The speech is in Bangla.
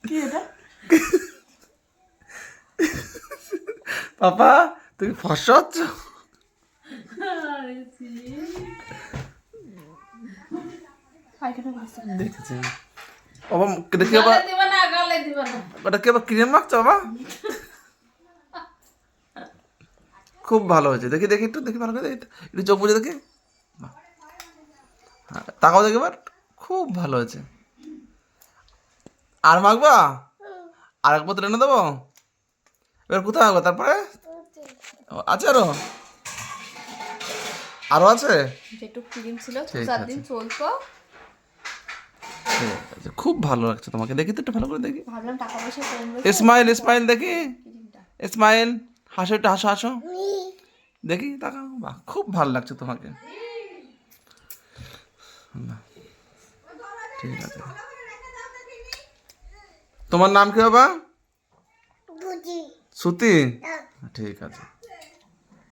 কি এটা? পাপা তুমি ফর্সা হচ্ছ? দেখেছি বাবা, দেখি বাবা, ওটা কি আবার ক্রিম মাখছো বাবা? খুব ভালো হয়েছে, দেখি দেখি একটু দেখি, ভালো করে দেখি একটু, চোখ বুঝে দেখি। বাহ। হ্যাঁ, তাকাও দেখি এবার, খুব ভালো হয়েছে। আর মাখবা? আর এক বোতল এনে দেবো? এবার কোথায় মাখবো তারপরে? আছে আরো? আরো আছে? যেটুক ক্রিম ছিল ঠিক 4 আছে। দিন চলতো। ঠিক আছে, খুব ভালো লাগছে তোমাকে, দেখি তো একটু ভালো করে দেখি। ভাবলাম টাকা পয়সা কম স্মাইল স্মাইল দেখি, ক্রিমটা। স্মাইল, হাসো একটু, হাসো হাসো দেখি, তাকাও। বাহ, খুব ভালো লাগছে তোমাকে। বাহ, ঠিক আছে। তোমার নাম কি বাবা? শ্রুতি। ঠিক আছে।